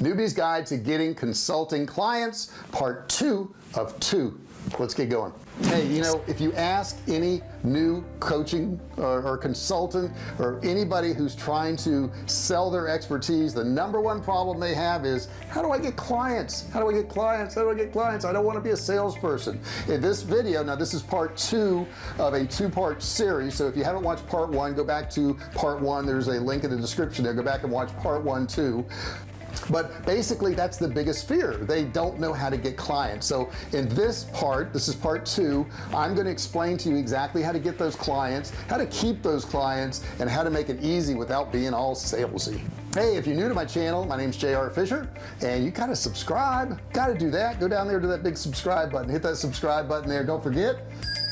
Newbie's Guide to Getting Consulting Clients, part 2 of 2. Let's get going. Hey, you know, if you ask any new coaching or consultant or anybody who's trying to sell their expertise, the number one problem they have is, how do I get clients? How do I get clients? How do I get clients? I don't want to be a salesperson. In this video, now this is part 2 of a 2-part series, so if you haven't watched part 1, go back to part 1. There's a link in the description there. Go back and watch part 1 too. But basically that's the biggest fear. They don't know how to get clients. So in this part, this is part 2, I'm going to explain to you exactly how to get those clients, how to keep those clients, and how to make it easy without being all salesy. Hey, if you're new to my channel, my name's JR Fisher, and you gotta subscribe. Gotta do that. Go down there to that big subscribe button, hit that subscribe button there. Don't forget,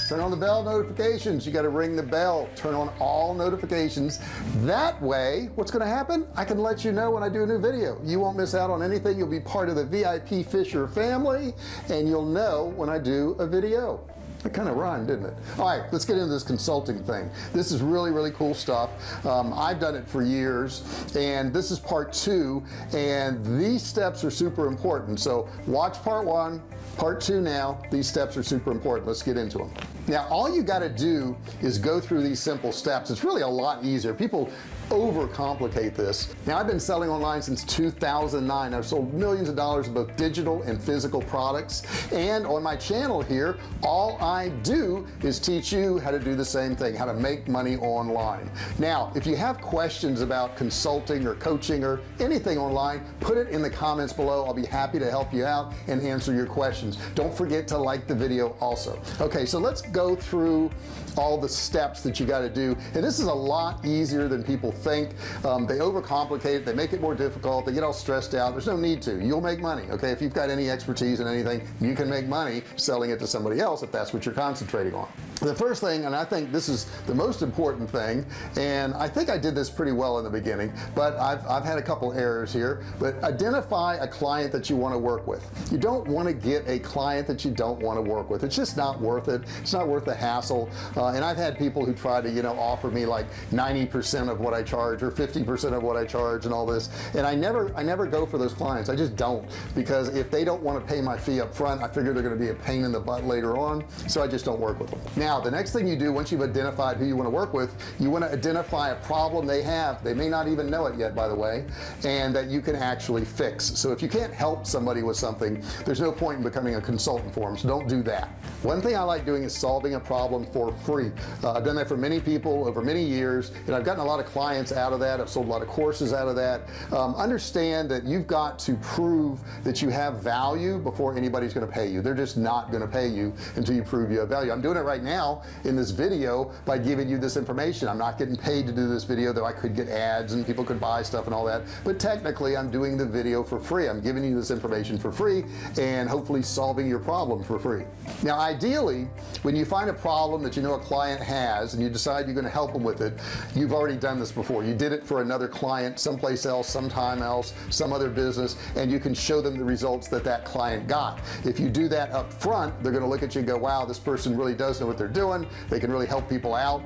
turn on the bell notifications. You got to ring the bell, turn on all notifications. That way, what's going to happen? I can let you know when I do a new video. You won't miss out on anything. You'll be part of the VIP Fisher family, and you'll know when I do a video. That kind of rhymed, didn't it? All right, let's get into this consulting thing. This is really cool stuff. I've done it for years, and this is part 2, and these steps are super important. So watch part 1, part 2 now. These steps are super important. Let's get into them. Now, all you got to do is go through these simple steps. It's really a lot easier. People overcomplicate this. Now, I've been selling online since 2009. I've sold millions of dollars of both digital and physical products, and on my channel here, all I do is teach you how to do the same thing, how to make money online. Now, if you have questions about consulting or coaching or anything online, put it in the comments below. I'll be happy to help you out and answer your questions. Don't forget to like the video also. Okay, so let's go through all the steps that you got to do, and this is a lot easier than people think. They overcomplicate it, they make it more difficult, they get all stressed out. There's no need to. You'll make money. Okay, if you've got any expertise in anything, you can make money selling it to somebody else if that's what you're concentrating on. The first thing, and I think this is the most important thing, and I think I did this pretty well in the beginning, but I've had a couple errors here, but identify a client that you want to work with. You don't want to get a client that you don't want to work with. It's just not worth it. It's not worth the hassle. And I've had people who try to, you know, offer me like 90% of what I charge or 50% of what I charge and all this, and I never go for those clients. I just don't, because if they don't want to pay my fee up front, I figure they're going to be a pain in the butt later on, so I just don't work with them. Now, the next thing you do, once you've identified who you want to work with, you want to identify a problem they have. They may not even know it yet, by the way, and that you can actually fix. So if you can't help somebody with something, there's no point in becoming a consultant for them, so don't do that. One thing I like doing is solving a problem for free. I've done that for many people over many years, and I've gotten a lot of clients out of that. I've sold a lot of courses out of that. Understand that you've got to prove that you have value before anybody's going to pay you. They're just not going to pay you until you prove you have value. I'm doing it right now in this video by giving you this information. I'm not getting paid to do this video, though I could get ads and people could buy stuff and all that, but technically I'm doing the video for free. I'm giving you this information for free and hopefully solving your problem for free. Now, ideally, when you find a problem that you know a client has and you decide you're going to help them with it, you've already done this before. You did it for another client someplace else, sometime else, some other business, and you can show them the results that that client got. If you do that up front, they're going to look at you and go, wow, this person really does know what they're doing. They can really help people out.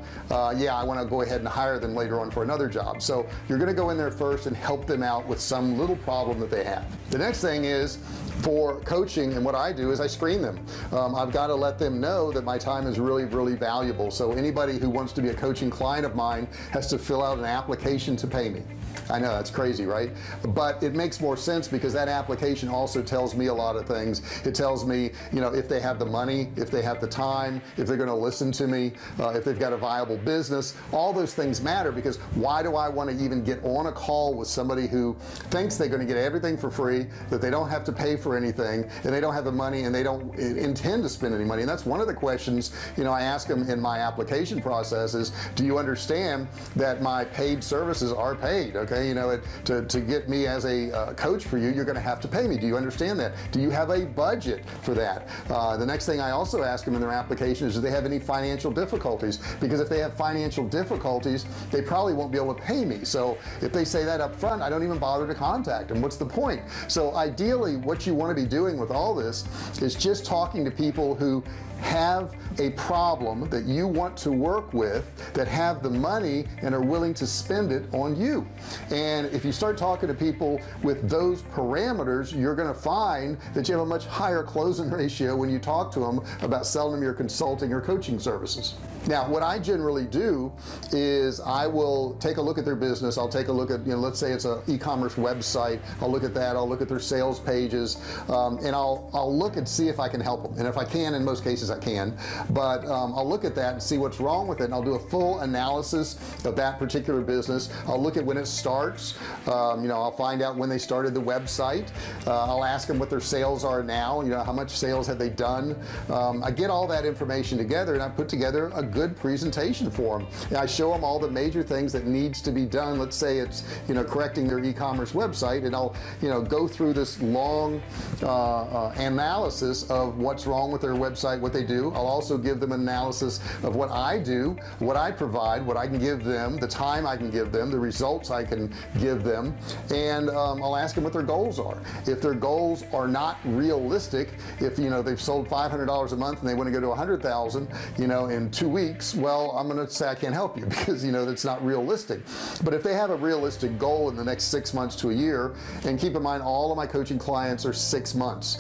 Yeah, I want to go ahead and hire them later on for another job. So you're going to go in there first and help them out with some little problem that they have. The next thing is, for coaching, and what I do is I screen them. I've got to let them know that my time is really valuable. So anybody who wants to be a coaching client of mine has to fill out an application to pay me. I know that's crazy, right? But it makes more sense because that application also tells me a lot of things. It tells me, you know, if they have the money, if they have the time, if they're going to listen to me, if they've got a viable business. All those things matter, because why do I want to even get on a call with somebody who thinks they're going to get everything for free, that they don't have to pay for anything, and they don't have the money, and they don't intend to spend any money? And that's one of the questions, you know, I ask them in my application process is, do you understand that my paid services are paid? Okay, you know, to get me as a coach for you, you're going to have to pay me. Do you understand that? Do you have a budget for that? The next thing I also ask them in their application is, do they have any financial difficulties? Because if they have financial difficulties, they probably won't be able to pay me. So if they say that up front, I don't even bother to contact them. What's the point? So ideally, what you want to be doing with all this is just talking to people who have a problem that you want to work with, that have the money and are willing to spend it on you. And if you start talking to people with those parameters, you're going to find that you have a much higher closing ratio when you talk to them about selling them your consulting or coaching services. Now what I generally do is I will take a look at their business. I'll take a look at, let's say it's an e-commerce website. I'll look at that. I'll look at their sales pages, and I'll look and see if I can help them. And if I can, in most cases I can, but I'll look at that and see what's wrong with it, and I'll do a full analysis of that particular business. I'll look at when it starts. I'll find out when they started the website. I'll ask them what their sales are now, how much sales have they done. I get all that information together, and I put together a good presentation for them. And I show them all the major things that needs to be done. Let's say it's correcting their e-commerce website, and I'll go through this long analysis of what's wrong with their website, what they do. I'll also give them an analysis of what I do, what I provide, what I can give them, the time I can give them, the results I can give them, and I'll ask them what their goals are. If their goals are not realistic, if they've sold $500 a month and they want to go to 100,000 in 2 weeks, well, I'm going to say I can't help you because that's not realistic. But if they have a realistic goal in the next 6 months to a year, and keep in mind all of my coaching clients are 6 months,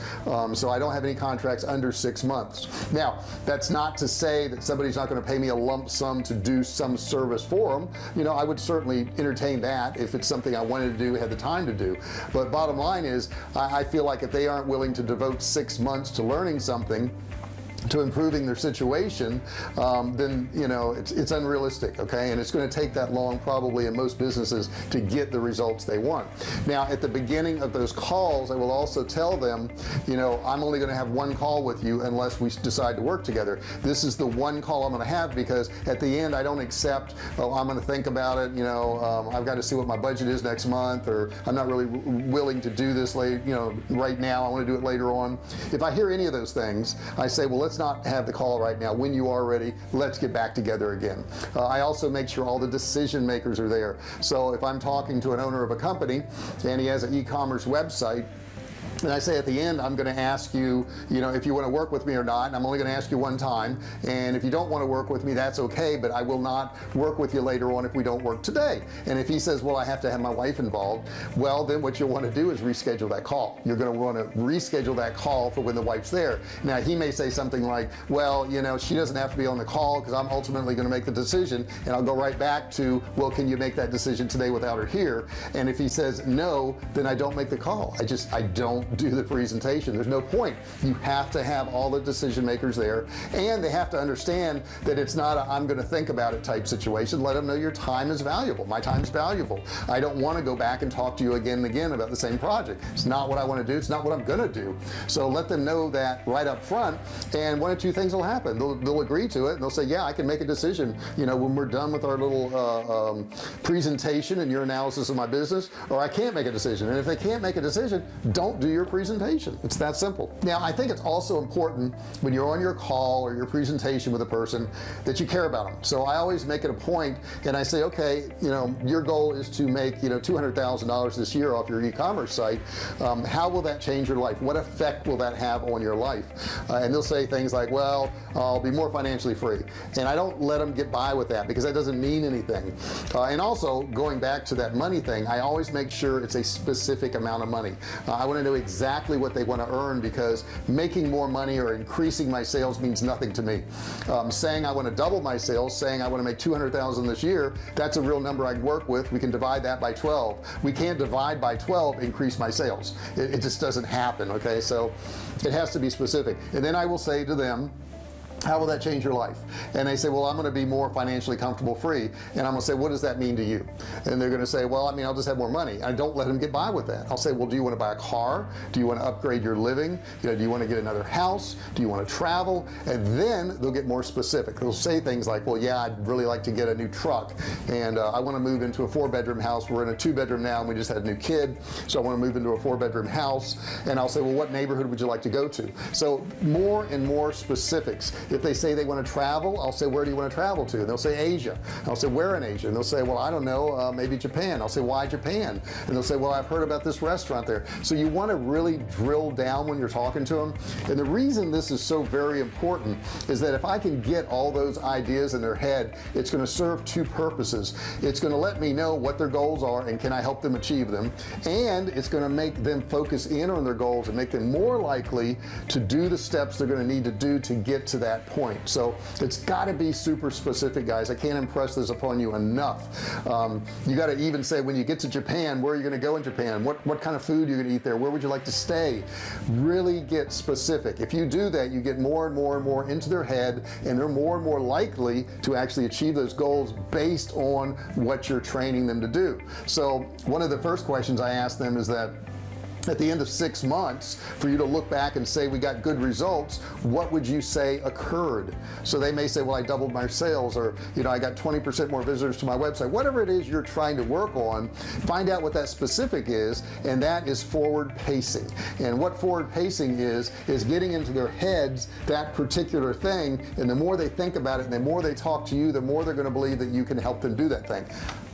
so I don't have any contracts under 6 months. Now that's not to say that somebody's not going to pay me a lump sum to do some service for them. I would certainly entertain that if it's something I wanted to do, had the time to do. But bottom line is I feel like if they aren't willing to devote 6 months to learning something, to improving their situation, then it's unrealistic. Okay, and it's going to take that long probably in most businesses to get the results they want. Now at the beginning of those calls, I will also tell them, I'm only going to have one call with you unless we decide to work together. This is the one call I'm going to have, because at the end I don't accept, I'm going to think about it, I've got to see what my budget is next month, or I'm not really willing to do this late, right now, I want to do it later on. If I hear any of those things, I say, well, let's not have the call right now. When you are ready, let's get back together again. I also make sure all the decision makers are there. So if I'm talking to an owner of a company and he has an e-commerce website, and I say at the end, I'm going to ask you, if you want to work with me or not, and I'm only going to ask you one time, and if you don't want to work with me, that's okay, but I will not work with you later on if we don't work today. And if he says, well, I have to have my wife involved, well, then what you'll want to do is reschedule that call. You're going to want to reschedule that call for when the wife's there. Now he may say something like, well, she doesn't have to be on the call because I'm ultimately going to make the decision, and I'll go right back to, well, can you make that decision today without her here? And if he says no, then I don't make the call. I don't do the presentation. There's no point. You have to have all the decision makers there, and they have to understand that it's not a I'm going to think about it type situation. Let them know your time is valuable. My time's valuable. I don't want to go back and talk to you again and again about the same project. It's not what I want to do. It's not what I'm going to do. So let them know that right up front, and one of two things will happen. They'll agree to it, and they'll say, yeah, I can make a decision when we're done with our little presentation and your analysis of my business, or I can't make a decision. And if they can't make a decision, don't do your presentation. It's that simple. Now I think it's also important when you're on your call or your presentation with a person that you care about them. So I always make it a point, and I say, okay, your goal is to make $200,000 this year off your e-commerce site. How will that change your life? What effect will that have on your life? And they'll say things like, well, I'll be more financially free. And I don't let them get by with that, because that doesn't mean anything. And also going back to that money thing, I always make sure it's a specific amount of money. I want to know exactly what they want to earn, because making more money or increasing my sales means nothing to me. Saying I want to double my sales, saying I want to make 200,000 this year, that's a real number I can work with. We can divide that by 12. We can't divide by 12 increase my sales. It just doesn't happen. Okay, so it has to be specific. And then I will say to them, how will that change your life? And they say, well, I'm going to be more financially comfortable, free. And I'm going to say, what does that mean to you? And they're going to say, well, I mean, I'll just have more money. I don't let them get by with that. I'll say, well, do you want to buy a car? Do you want to upgrade your living? Do you want to get another house? Do you want to travel? And then they'll get more specific. They'll say things like, well, yeah, I'd really like to get a new truck, and I want to move into a 4-bedroom house. We're in a 2-bedroom now, and we just had a new kid, so I want to move into a 4-bedroom house. And I'll say, well, what neighborhood would you like to go to? So more and more specifics. If they say they want to travel, I'll say, where do you want to travel to? And they'll say Asia. And I'll say, where in Asia? And they'll say, well, I don't know, maybe Japan. I'll say, why Japan? And they'll say, well, I've heard about this restaurant there. So you want to really drill down when you're talking to them. And the reason this is so very important is that if I can get all those ideas in their head, it's going to serve two purposes. It's going to let me know what their goals are and can I help them achieve them, and it's going to make them focus in on their goals and make them more likely to do the steps they're going to need to do to get to that point. So it's got to be super specific, guys. I can't impress this upon you enough. You got to even say, when you get to Japan, where are you going to go in Japan? What kind of food you're going to eat there? Where would you like to stay? Really get specific. If you do that, you get more and more and more into their head, and they're more and more likely to actually achieve those goals based on what you're training them to do. So one of the first questions I ask them is that, at the end of 6 months, for you to look back and say we got good results, what would you say occurred? So they may say, well, I doubled my sales, or I got 20% more visitors to my website. Whatever it is you're trying to work on, find out what that specific is, and that is forward pacing. And what forward pacing is getting into their heads that particular thing, and the more they think about it and the more they talk to you, the more they're going to believe that you can help them do that thing.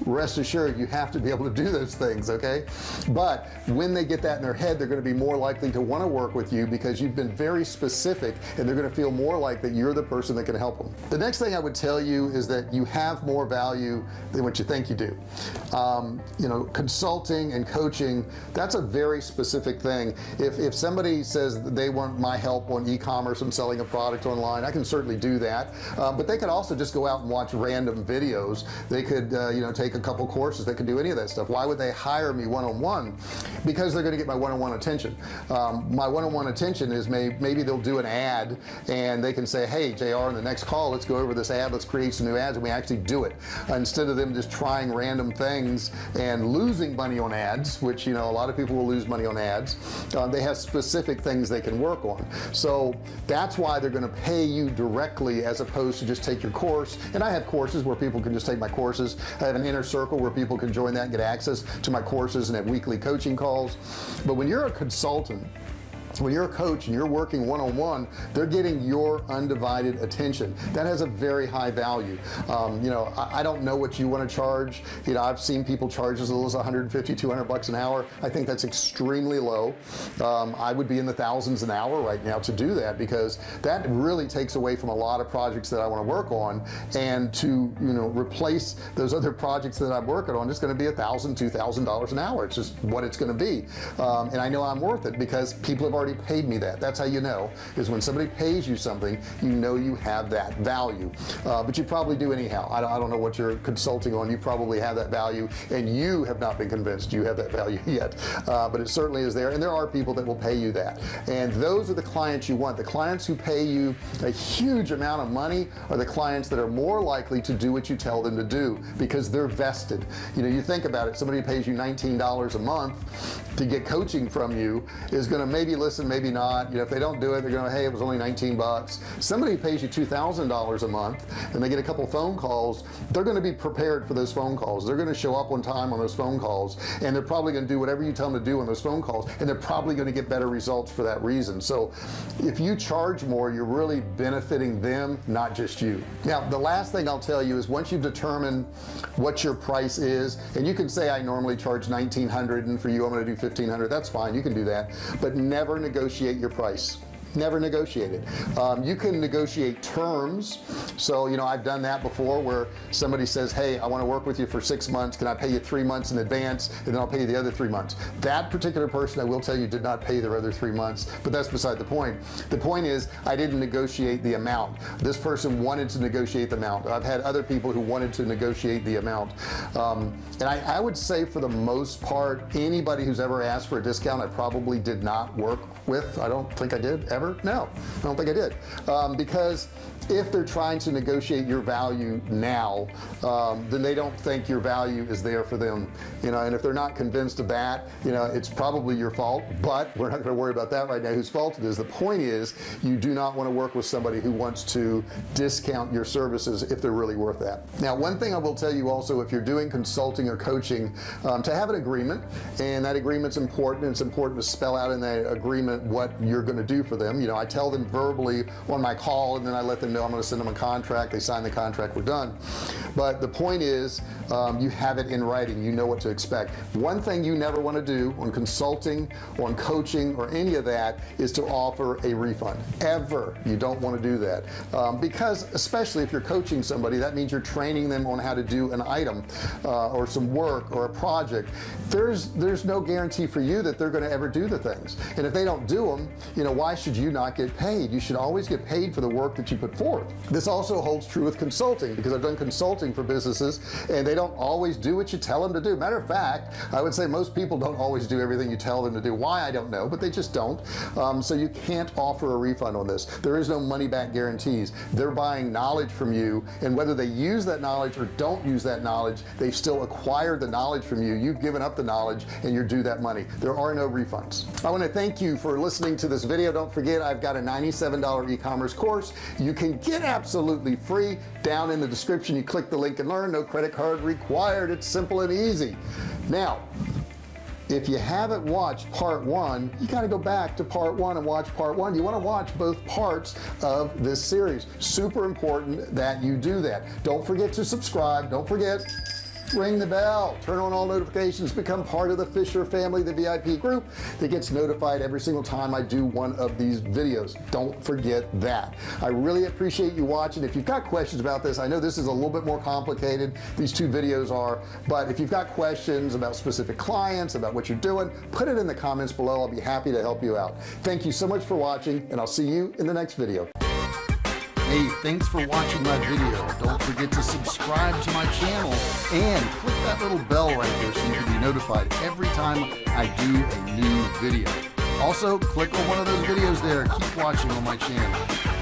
Rest assured, you have to be able to do those things, okay? But when they get that in their head, they're going to be more likely to want to work with you because you've been very specific, and they're going to feel more like that you're the person that can help them. The next thing I would tell you is that you have more value than what you think you do. Consulting and coaching, that's a very specific thing. If somebody says they want my help on e-commerce and selling a product online, I can certainly do that, but they could also just go out and watch random videos. They could take a couple courses. They could do any of that stuff. Why would they hire me one-on-one? Because they're going to get my one-on-one attention. My one-on-one attention is maybe they'll do an ad and they can say, hey JR, in the next call, let's go over this ad, let's create some new ads, and we actually do it, instead of them just trying random things and losing money on ads, which a lot of people will lose money on ads. They have specific things they can work on. So that's why they're going to pay you directly, as opposed to just take your course. And I have courses where people can just take my courses. I have an inner circle where people can join that and get access to my courses and have weekly coaching calls. But when you're a consultant, when you're a coach and you're working one-on-one, they're getting your undivided attention. That has a very high value. I don't know what you want to charge. I've seen people charge as little as 150, 200 bucks an hour. I think that's extremely low. I would be in the thousands an hour right now to do that, because that really takes away from a lot of projects that I want to work on, and to replace those other projects that I'm working on, it's going to be $1,000, $2,000 an hour. It's just what it's going to be, and I know I'm worth it because people have already paid me that. That's how you know, is when somebody pays you something, you have that value. But you probably do anyhow. I don't know what you're consulting on. You probably have that value, and you have not been convinced you have that value yet, but it certainly is there, and there are people that will pay you that, and those are the clients you want. The clients who pay you a huge amount of money are the clients that are more likely to do what you tell them to do, because they're vested. You think about it, somebody who pays you $19 a month to get coaching from you is going to maybe listen, maybe not. If they don't do it, they're going to, hey, it was only 19 bucks. Somebody who pays you $2,000 a month and they get a couple phone calls, they're going to be prepared for those phone calls. They're going to show up on time on those phone calls, and they're probably going to do whatever you tell them to do on those phone calls, and they're probably going to get better results for that reason. So if you charge more, you're really benefiting them, not just you. Now, the last thing I'll tell you is, once you've determined what your price is, and you can say, I normally charge $1,900, and for you I'm going to do $1,500, that's fine, you can do that, but never negotiate your price. Never negotiate it. You can negotiate terms. So I've done that before, where somebody says, hey, I want to work with you for 6 months, can I pay you 3 months in advance, and then I'll pay you the other 3 months. That particular person, I will tell you, did not pay their other 3 months, but that's beside the point. The point is, I didn't negotiate the amount. This person wanted to negotiate the amount. I've had other people who wanted to negotiate the amount, and I would say, for the most part, anybody who's ever asked for a discount, I probably did not work with. I don't think I did ever. No, I don't think I did, because if they're trying to negotiate your value now, then they don't think your value is there for them, and if they're not convinced of that, it's probably your fault, but we're not going to worry about that right now, whose fault it is. The point is, you do not want to work with somebody who wants to discount your services if they're really worth that. Now, one thing I will tell you also, if you're doing consulting or coaching, to have an agreement, and that agreement's important. It's important to spell out in that agreement what you're going to do for them. them. You know, I tell them verbally on my call, and then I let them know I'm going to send them a contract. They sign the contract, we're done. But the point is, you have it in writing. You know what to expect. One thing you never want to do on consulting, on coaching, or any of that is to offer a refund. Ever. You don't want to do that, because especially if you're coaching somebody, that means you're training them on how to do an item or some work or a project. There's no guarantee for you that they're going to ever do the things, and if they don't do them, you know, why should you not get paid? You should always get paid for the work that you put forth. This also holds true with consulting, because I've done consulting for businesses and they don't always do what you tell them to do. Matter of fact, I would say most people don't always do everything you tell them to do. Why, I don't know, but they just don't. So you can't offer a refund on this. There is no money back guarantees. They're buying knowledge from you, and whether they use that knowledge or don't use that knowledge, they've still acquired the knowledge from you. You've given up the knowledge and you're due that money. There are no refunds. I want to thank you for listening to this video. Don't forget, I've got a $97 e-commerce course you can get absolutely free. Down in the description, you click the link and learn. No credit card required. It's simple and easy. Now, if you haven't watched part 1, you got to go back to part 1 and watch part 1. You want to watch both parts of this series. Super important that you do that. Don't forget to subscribe. Don't forget, ring the bell, turn on all notifications, become part of the Fisher family, the VIP group that gets notified every single time I do one of these videos. Don't forget that. I really appreciate you watching. If you've got questions about this, I know this is a little bit more complicated, these 2 videos are, but if you've got questions about specific clients, about what you're doing, put it in the comments below. I'll be happy to help you out. Thank you so much for watching, and I'll see you in the next video. Hey, thanks for watching my video. Don't forget to subscribe to my channel and click that little bell right there so you can be notified every time I do a new video. Also, click on one of those videos there. Keep watching on my channel.